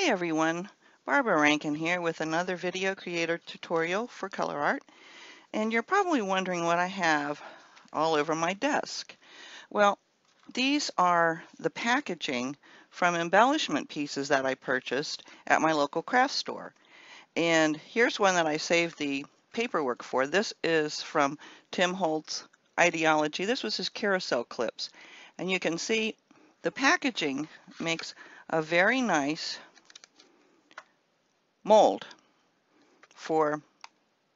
Hey everyone, Barbara Rankin here with another video creator tutorial for ColourArte, and you're probably wondering what I have all over my desk. Well, these are the packaging from embellishment pieces that I purchased at my local craft store. And here's one that I saved the paperwork for. This is from Tim Holtz's Ideology. This was his carousel clips. And you can see the packaging makes a very nice mold for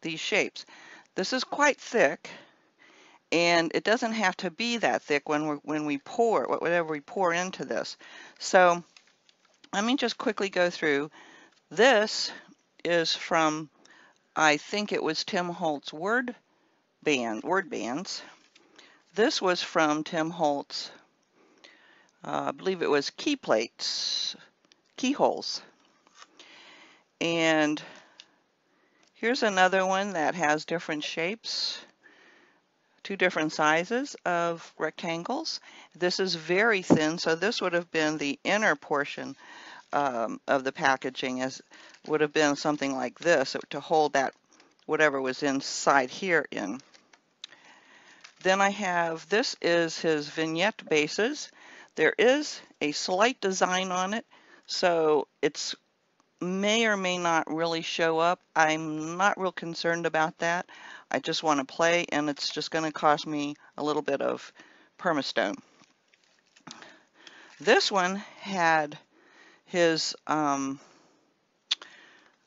these shapes. This is quite thick, and it doesn't have to be that thick when we pour whatever we pour into this. So let me just quickly go through. This is from, I think it was Tim Holtz word bands. This was from Tim Holtz, I believe it was keyholes. And here's another one that has different shapes, two different sizes of rectangles. This is very thin, so this would have been the inner portion of the packaging, as would have been something like this to hold that whatever was inside here in. Then I have, this is his vignette bases. There is a slight design on it, so it's may or may not really show up. I'm not real concerned about that. I just want to play, and it's just going to cost me a little bit of PermaStone. This one had his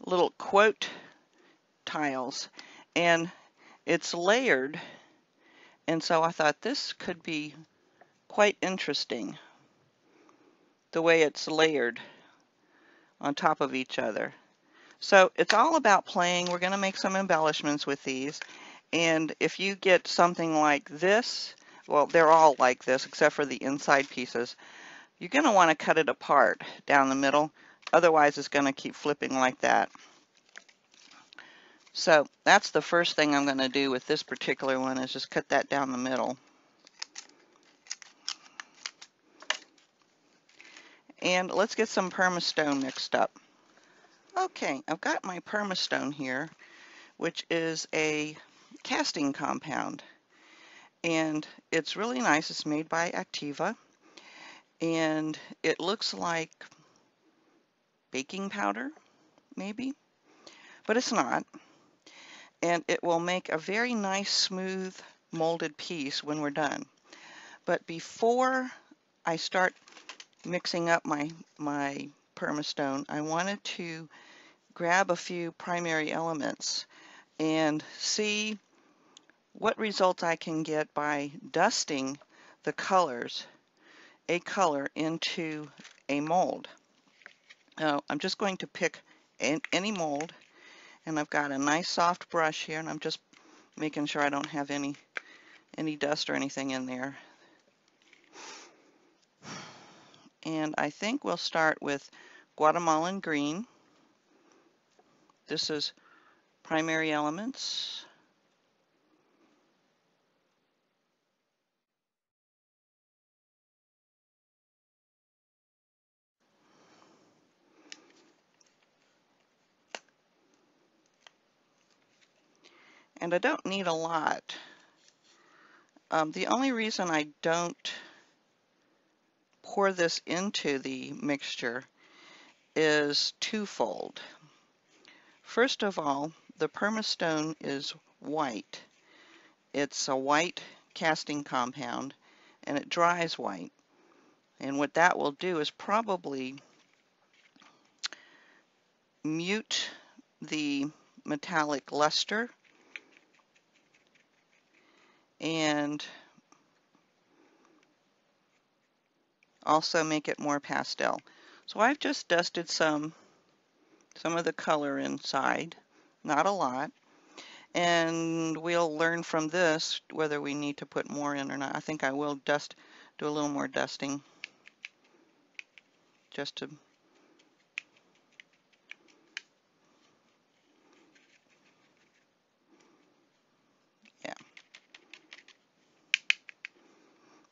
little quote tiles, and it's layered, and so I thought this could be quite interesting, the way it's layered on top of each other. So it's all about playing. We're going to make some embellishments with these. And if you get something like this, well, they're all like this except for the inside pieces, you're going to want to cut it apart down the middle. Otherwise, it's going to keep flipping like that. So that's the first thing I'm going to do with this particular one, is just cut that down the middle. And let's get some PermaStone mixed up. Okay, I've got my PermaStone here, which is a casting compound. And it's really nice. It's made by Activa. And it looks like baking powder, maybe, but it's not. And it will make a very nice, smooth, molded piece when we're done. But before I start mixing up my PermaStone, I wanted to grab a few primary elements and see what results I can get by dusting the colors, a color into a mold. Now, I'm just going to pick any mold, and I've got a nice soft brush here, and I'm just making sure I don't have any dust or anything in there. And I think we'll start with Guatemalan Green. This is Primary Elements. And I don't need a lot. The only reason I don't pour this into the mixture is twofold. First of all, the PermaStone is white. It's a white casting compound, and it dries white. And what that will do is probably mute the metallic luster and also make it more pastel. So I've just dusted some of the color inside, not a lot, and we'll learn from this whether we need to put more in or not. I think I will do a little more dusting just to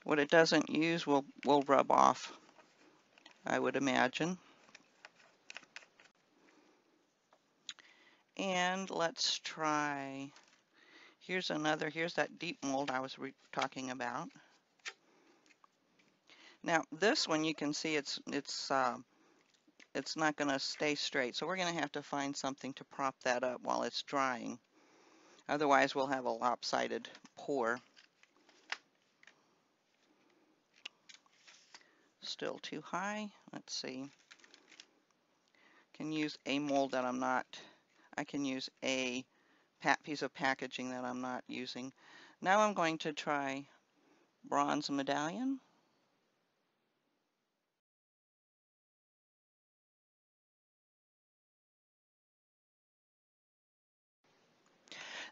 what it doesn't use will rub off, I would imagine. And let's try, here's that deep mold I was talking about. Now this one you can see it's not going to stay straight, so we're going to have to find something to prop that up while it's drying. Otherwise we'll have a lopsided pour. Still too high. Let's see. Can use a mold that I can use a piece of packaging that I'm not using. Now I'm going to try bronze medallion.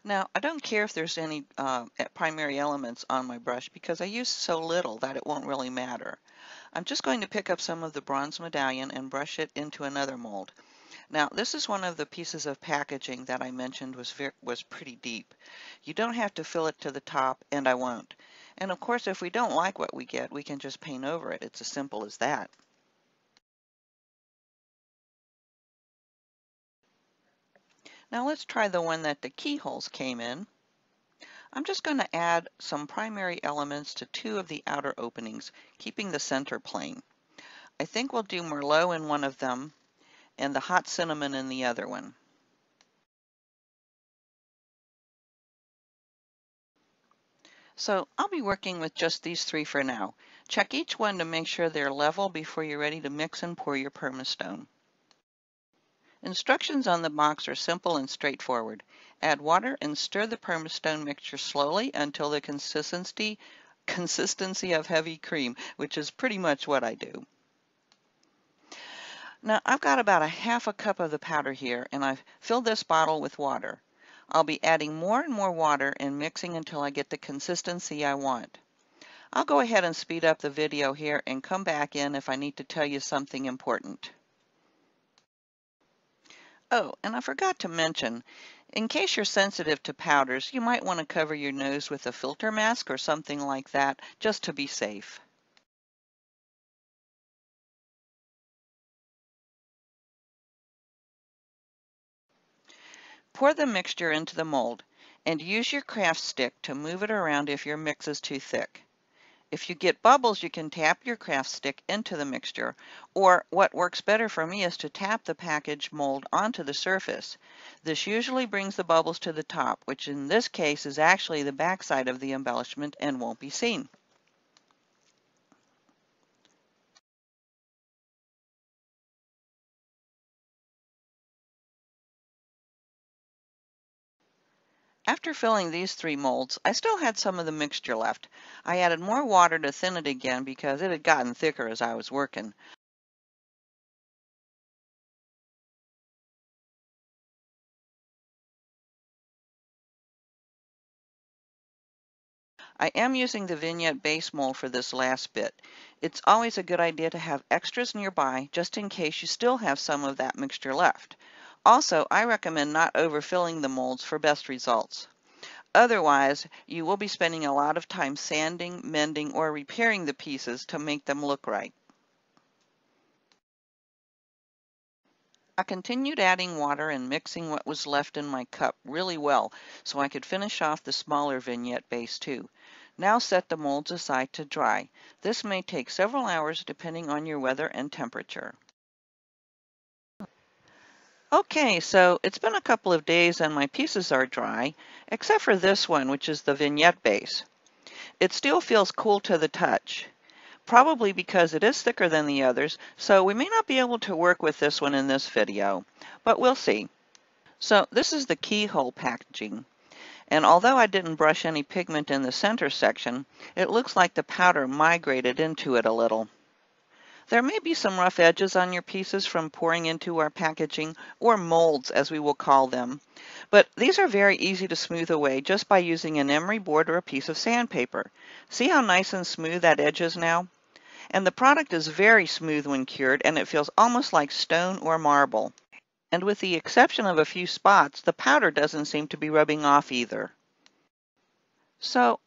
Now I don't care if there's any primary elements on my brush because I use so little that it won't really matter. I'm just going to pick up some of the bronze medallion and brush it into another mold. Now this is one of the pieces of packaging that I mentioned was pretty deep. You don't have to fill it to the top, and I won't. And of course if we don't like what we get, we can just paint over it. It's as simple as that. Now let's try the one that the keyholes came in. I'm just going to add some primary elements to two of the outer openings, keeping the center plain. I think we'll do Merlot in one of them and the hot cinnamon in the other one. So I'll be working with just these three for now. Check each one to make sure they're level before you're ready to mix and pour your PermaStone. Instructions on the box are simple and straightforward. Add water and stir the PermaStone mixture slowly until the consistency of heavy cream, which is pretty much what I do. Now I've got about a half a cup of the powder here, and I've filled this bottle with water. I'll be adding more and more water and mixing until I get the consistency I want. I'll go ahead and speed up the video here and come back in if I need to tell you something important. Oh, and I forgot to mention, in case you're sensitive to powders, you might want to cover your nose with a filter mask or something like that, just to be safe. Pour the mixture into the mold, and use your craft stick to move it around if your mix is too thick. If you get bubbles, you can tap your craft stick into the mixture, or what works better for me is to tap the package mold onto the surface. This usually brings the bubbles to the top, which in this case is actually the backside of the embellishment and won't be seen. After filling these three molds, I still had some of the mixture left. I added more water to thin it again because it had gotten thicker as I was working. I am using the vignette base mold for this last bit. It's always a good idea to have extras nearby just in case you still have some of that mixture left. Also, I recommend not overfilling the molds for best results. Otherwise, you will be spending a lot of time sanding, mending, or repairing the pieces to make them look right. I continued adding water and mixing what was left in my cup really well so I could finish off the smaller vignette base too. Now set the molds aside to dry. This may take several hours depending on your weather and temperature. Okay, so it's been a couple of days and my pieces are dry, except for this one, which is the vignette base. It still feels cool to the touch, probably because it is thicker than the others, so we may not be able to work with this one in this video, but we'll see. So this is the keyhole packaging, and although I didn't brush any pigment in the center section, it looks like the powder migrated into it a little. There may be some rough edges on your pieces from pouring into our packaging, or molds as we will call them, but these are very easy to smooth away just by using an emery board or a piece of sandpaper. See how nice and smooth that edge is now? And the product is very smooth when cured, and it feels almost like stone or marble. And with the exception of a few spots, the powder doesn't seem to be rubbing off either. So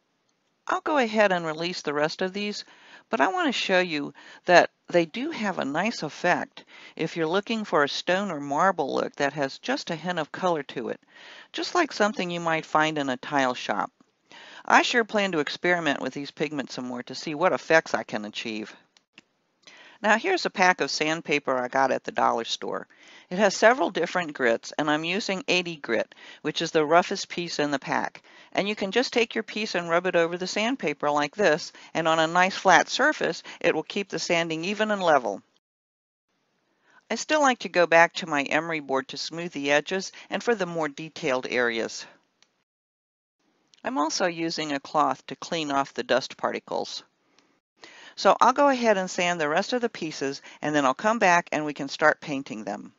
I'll go ahead and release the rest of these, but I want to show you that they do have a nice effect if you're looking for a stone or marble look that has just a hint of color to it, just like something you might find in a tile shop. I sure plan to experiment with these pigments some more to see what effects I can achieve. Now here's a pack of sandpaper I got at the dollar store. It has several different grits, and I'm using 80 grit, which is the roughest piece in the pack. And you can just take your piece and rub it over the sandpaper like this, and on a nice flat surface, it will keep the sanding even and level. I still like to go back to my emery board to smooth the edges and for the more detailed areas. I'm also using a cloth to clean off the dust particles. So I'll go ahead and sand the rest of the pieces, and then I'll come back and we can start painting them.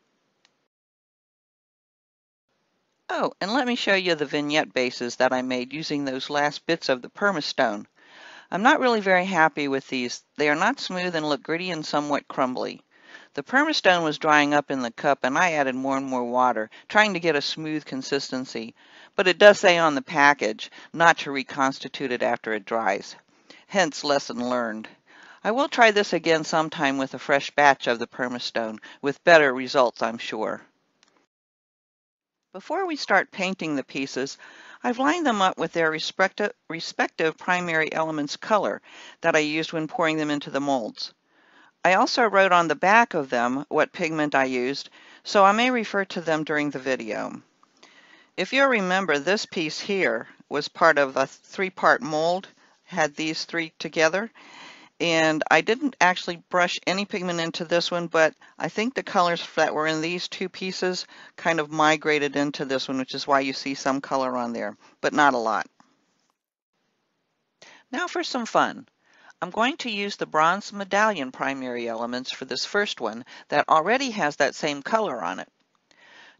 Oh, and let me show you the vignette bases that I made using those last bits of the PermaStone. I'm not really very happy with these. They are not smooth and look gritty and somewhat crumbly. The PermaStone was drying up in the cup and I added more and more water, trying to get a smooth consistency. But it does say on the package not to reconstitute it after it dries. Hence, lesson learned. I will try this again sometime with a fresh batch of the PermaStone, with better results, I'm sure. Before we start painting the pieces, I've lined them up with their respective primary elements color that I used when pouring them into the molds. I also wrote on the back of them what pigment I used, so I may refer to them during the video. If you'll remember, this piece here was part of a 3-part mold, had these 3 together. And I didn't actually brush any pigment into this one, but I think the colors that were in these 2 pieces kind of migrated into this one, which is why you see some color on there, but not a lot. Now for some fun. I'm going to use the bronze Medallion primary elements for this first one that already has that same color on it.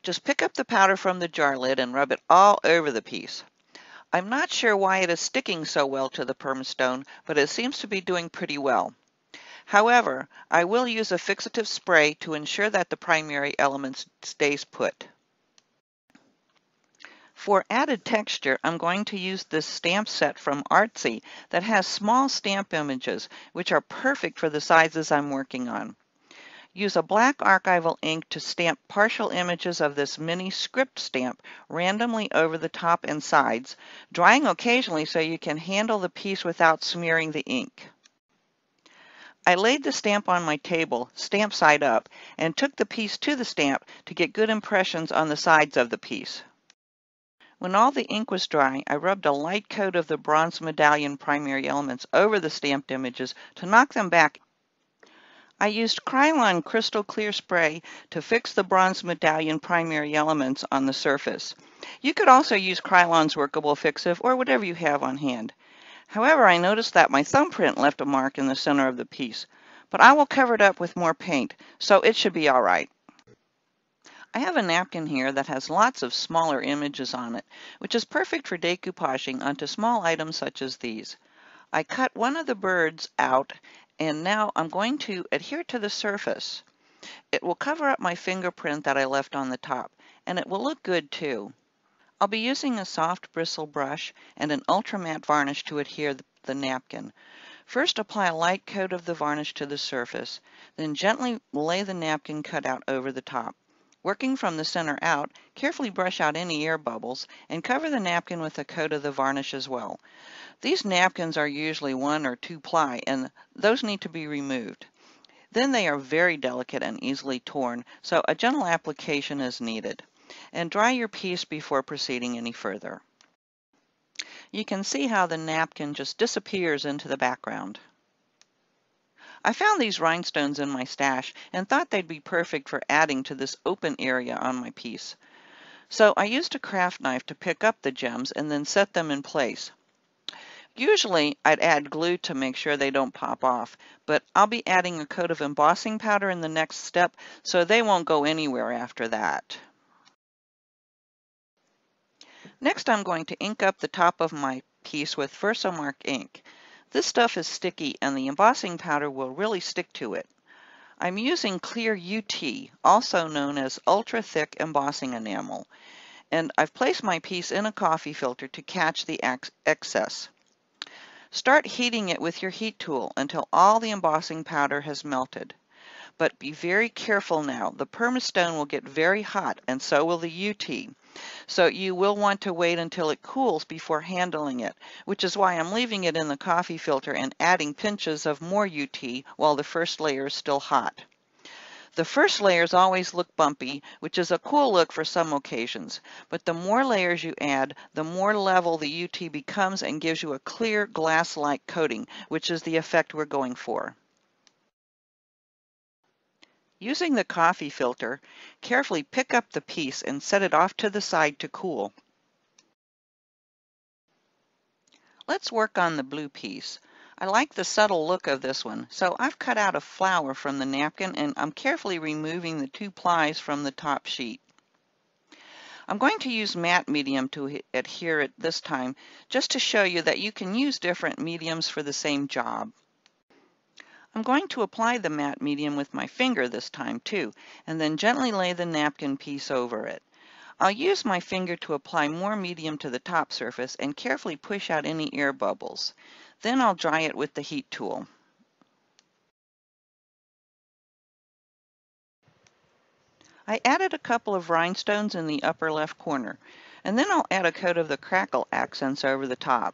Just pick up the powder from the jar lid and rub it all over the piece. I'm not sure why it is sticking so well to the PermaStone, but it seems to be doing pretty well. However, I will use a fixative spray to ensure that the primary element stays put. For added texture, I'm going to use this stamp set from Artsy that has small stamp images, which are perfect for the sizes I'm working on. Use a black archival ink to stamp partial images of this mini script stamp randomly over the top and sides, drying occasionally so you can handle the piece without smearing the ink. I laid the stamp on my table, stamp side up, and took the piece to the stamp to get good impressions on the sides of the piece. When all the ink was dry, I rubbed a light coat of the bronze Medallion primary elements over the stamped images to knock them back. I used Krylon Crystal Clear Spray to fix the bronze Medallion primary elements on the surface. You could also use Krylon's Workable Fix-If or whatever you have on hand. However, I noticed that my thumbprint left a mark in the center of the piece, but I will cover it up with more paint, so it should be all right. I have a napkin here that has lots of smaller images on it, which is perfect for decoupaging onto small items such as these. I cut one of the birds out, and now I'm going to adhere to the surface. It will cover up my fingerprint that I left on the top, and it will look good too. I'll be using a soft bristle brush and an ultra matte varnish to adhere the napkin. First, apply a light coat of the varnish to the surface, then gently lay the napkin cut out over the top. Working from the center out, carefully brush out any air bubbles and cover the napkin with a coat of the varnish as well. These napkins are usually 1 or 2 ply, and those need to be removed. Then they are very delicate and easily torn, so a gentle application is needed. And dry your piece before proceeding any further. You can see how the napkin just disappears into the background. I found these rhinestones in my stash and thought they'd be perfect for adding to this open area on my piece. So I used a craft knife to pick up the gems and then set them in place. Usually I'd add glue to make sure they don't pop off, but I'll be adding a coat of embossing powder in the next step so they won't go anywhere after that. Next, I'm going to ink up the top of my piece with Versamark ink. This stuff is sticky and the embossing powder will really stick to it. I'm using clear UT, also known as ultra thick embossing enamel, and I've placed my piece in a coffee filter to catch the excess. Start heating it with your heat tool until all the embossing powder has melted. But be very careful now. The PermaStone will get very hot, and so will the UT. So you will want to wait until it cools before handling it, which is why I'm leaving it in the coffee filter and adding pinches of more UT while the first layer is still hot. The first layers always look bumpy, which is a cool look for some occasions, but the more layers you add, the more level the UT becomes and gives you a clear glass-like coating, which is the effect we're going for. Using the coffee filter, carefully pick up the piece and set it off to the side to cool. Let's work on the blue piece. I like the subtle look of this one, so I've cut out a flower from the napkin and I'm carefully removing the 2 plies from the top sheet. I'm going to use matte medium to adhere it this time, just to show you that you can use different mediums for the same job. I'm going to apply the matte medium with my finger this time too, and then gently lay the napkin piece over it. I'll use my finger to apply more medium to the top surface and carefully push out any air bubbles. Then I'll dry it with the heat tool. I added a couple of rhinestones in the upper left corner, and then I'll add a coat of the crackle accents over the top.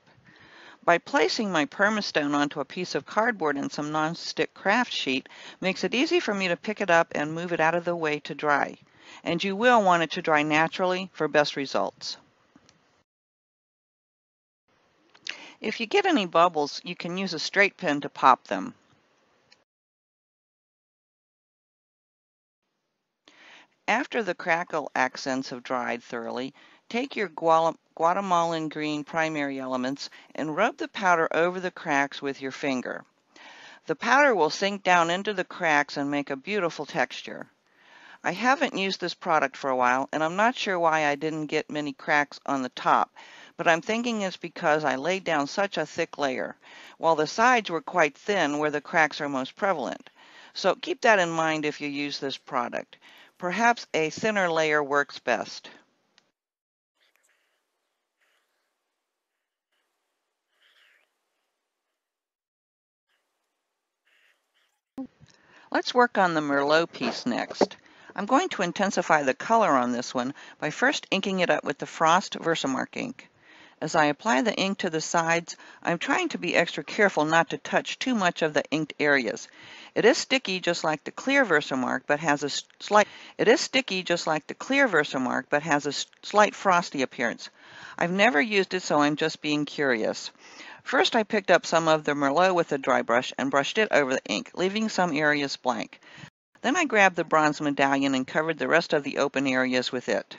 By placing my PermaStone onto a piece of cardboard and some non-stick craft sheet makes it easy for me to pick it up and move it out of the way to dry. And you will want it to dry naturally for best results. If you get any bubbles, you can use a straight pen to pop them. After the crackle accents have dried thoroughly, take your Guatemalan Green Primary Elements and rub the powder over the cracks with your finger. The powder will sink down into the cracks and make a beautiful texture. I haven't used this product for a while, and I'm not sure why I didn't get many cracks on the top, but I'm thinking it's because I laid down such a thick layer, while the sides were quite thin where the cracks are most prevalent. So keep that in mind if you use this product. Perhaps a thinner layer works best. Let's work on the Merlot piece next. I'm going to intensify the color on this one by first inking it up with the Frost Versamark ink. As I apply the ink to the sides, I'm trying to be extra careful not to touch too much of the inked areas. It is sticky just like the clear Versamark, but has a slight frosty appearance. I've never used it, so I'm just being curious. First, I picked up some of the Merlot with a dry brush and brushed it over the ink, leaving some areas blank. Then I grabbed the bronze medallion and covered the rest of the open areas with it.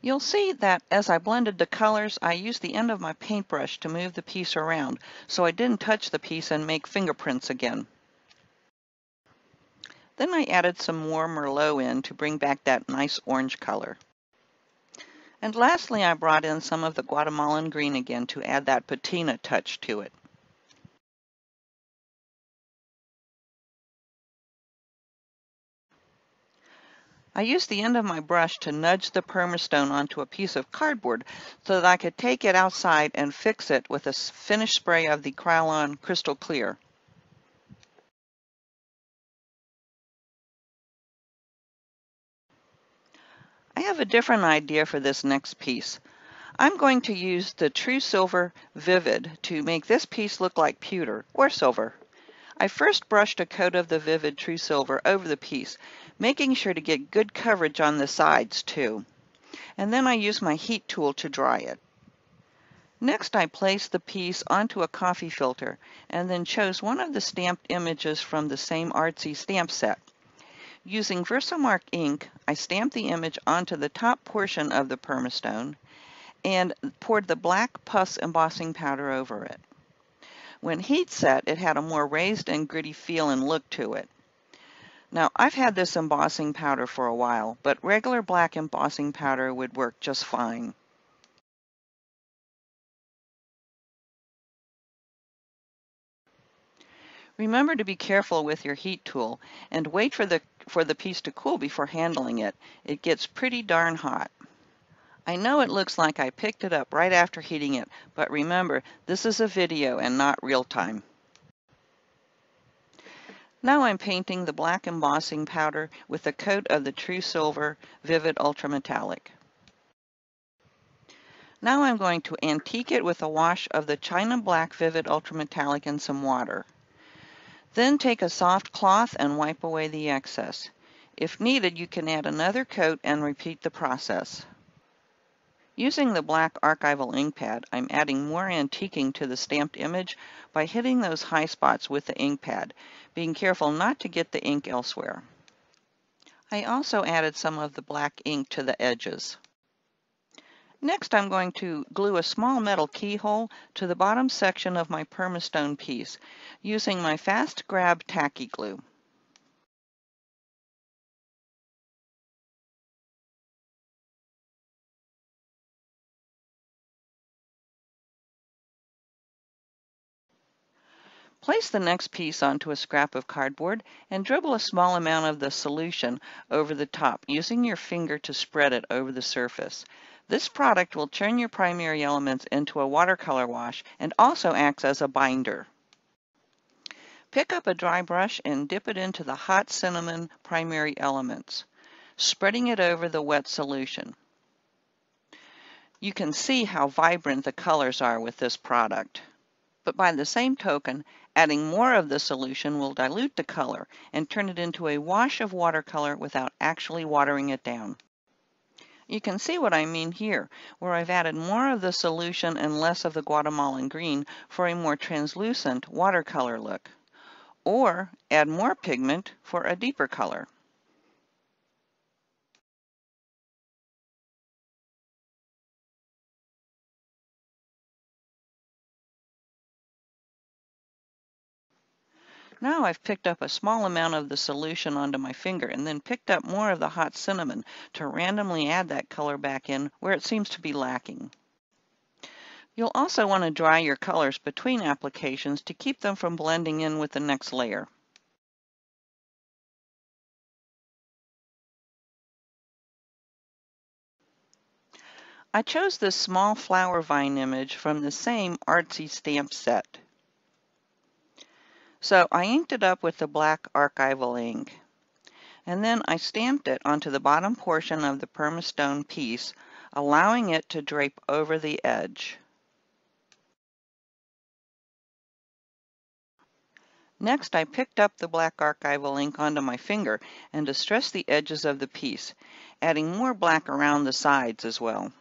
You'll see that as I blended the colors, I used the end of my paintbrush to move the piece around, so I didn't touch the piece and make fingerprints again. Then I added some more Merlot in to bring back that nice orange color. And lastly, I brought in some of the Guatemalan Green again to add that patina touch to it. I used the end of my brush to nudge the PermaStone onto a piece of cardboard so that I could take it outside and fix it with a finished spray of the Krylon Crystal Clear. I have a different idea for this next piece. I'm going to use the True Silver Vivid to make this piece look like pewter or silver. I first brushed a coat of the Vivid True Silver over the piece, making sure to get good coverage on the sides too. And then I used my heat tool to dry it. Next, I placed the piece onto a coffee filter and then chose one of the stamped images from the same artsy stamp set. Using Versamark ink, I stamped the image onto the top portion of the PermaStone and poured the black pus embossing powder over it. When heat set, it had a more raised and gritty feel and look to it. Now, I've had this embossing powder for a while, but regular black embossing powder would work just fine. Remember to be careful with your heat tool and wait for the piece to cool before handling it. It gets pretty darn hot. I know it looks like I picked it up right after heating it, but remember, this is a video and not real time. Now I'm painting the black embossing powder with a coat of the True Silver Vivid Ultrametallic. Now I'm going to antique it with a wash of the China Black Vivid Ultrametallic and some water. Then take a soft cloth and wipe away the excess. If needed, you can add another coat and repeat the process. Using the black archival ink pad, I'm adding more antiquing to the stamped image by hitting those high spots with the ink pad, being careful not to get the ink elsewhere. I also added some of the black ink to the edges. Next, I'm going to glue a small metal keyhole to the bottom section of my PermaStone piece using my Fast Grab tacky glue. Place the next piece onto a scrap of cardboard and dribble a small amount of the solution over the top, using your finger to spread it over the surface. This product will turn your primary elements into a watercolor wash and also acts as a binder. Pick up a dry brush and dip it into the hot cinnamon primary elements, spreading it over the wet solution. You can see how vibrant the colors are with this product. But by the same token, adding more of the solution will dilute the color and turn it into a wash of watercolor without actually watering it down. You can see what I mean here, where I've added more of the solution and less of the Guatemalan Green for a more translucent watercolor look. Or add more pigment for a deeper color. Now I've picked up a small amount of the solution onto my finger and then picked up more of the hot cinnamon to randomly add that color back in where it seems to be lacking. You'll also want to dry your colors between applications to keep them from blending in with the next layer. I chose this small flower vine image from the same artsy stamp set. So I inked it up with the black archival ink, and then I stamped it onto the bottom portion of the PermaStone piece, allowing it to drape over the edge. Next, I picked up the black archival ink onto my finger and distressed the edges of the piece, adding more black around the sides as well.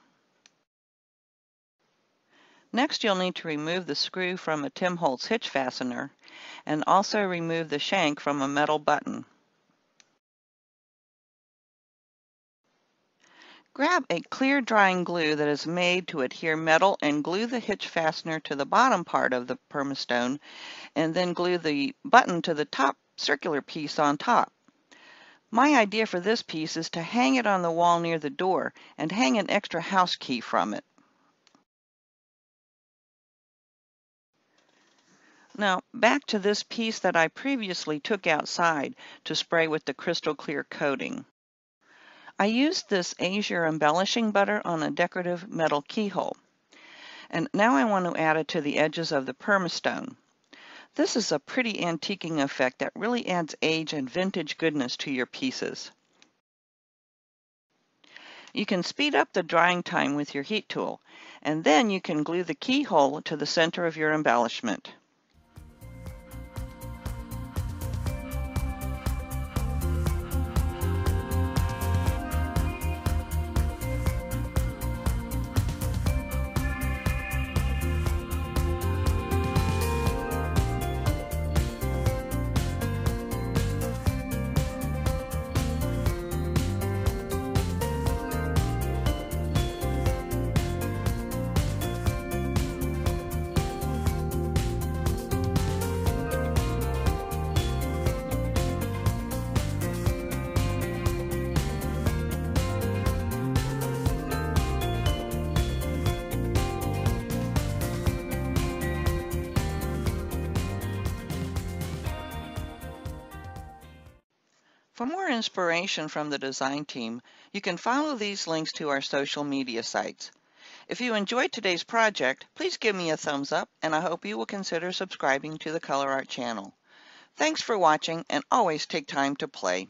Next, you'll need to remove the screw from a Tim Holtz hitch fastener and also remove the shank from a metal button. Grab a clear drying glue that is made to adhere metal and glue the hitch fastener to the bottom part of the PermaStone and then glue the button to the top circular piece on top. My idea for this piece is to hang it on the wall near the door and hang an extra house key from it. Now, back to this piece that I previously took outside to spray with the crystal clear coating. I used this azure embellishing butter on a decorative metal keyhole. And now I want to add it to the edges of the PermaStone. This is a pretty antiquing effect that really adds age and vintage goodness to your pieces. You can speed up the drying time with your heat tool, and then you can glue the keyhole to the center of your embellishment. For more inspiration from the design team, you can follow these links to our social media sites. If you enjoyed today's project, please give me a thumbs up, and I hope you will consider subscribing to the ColourArte channel. Thanks for watching, and always take time to play.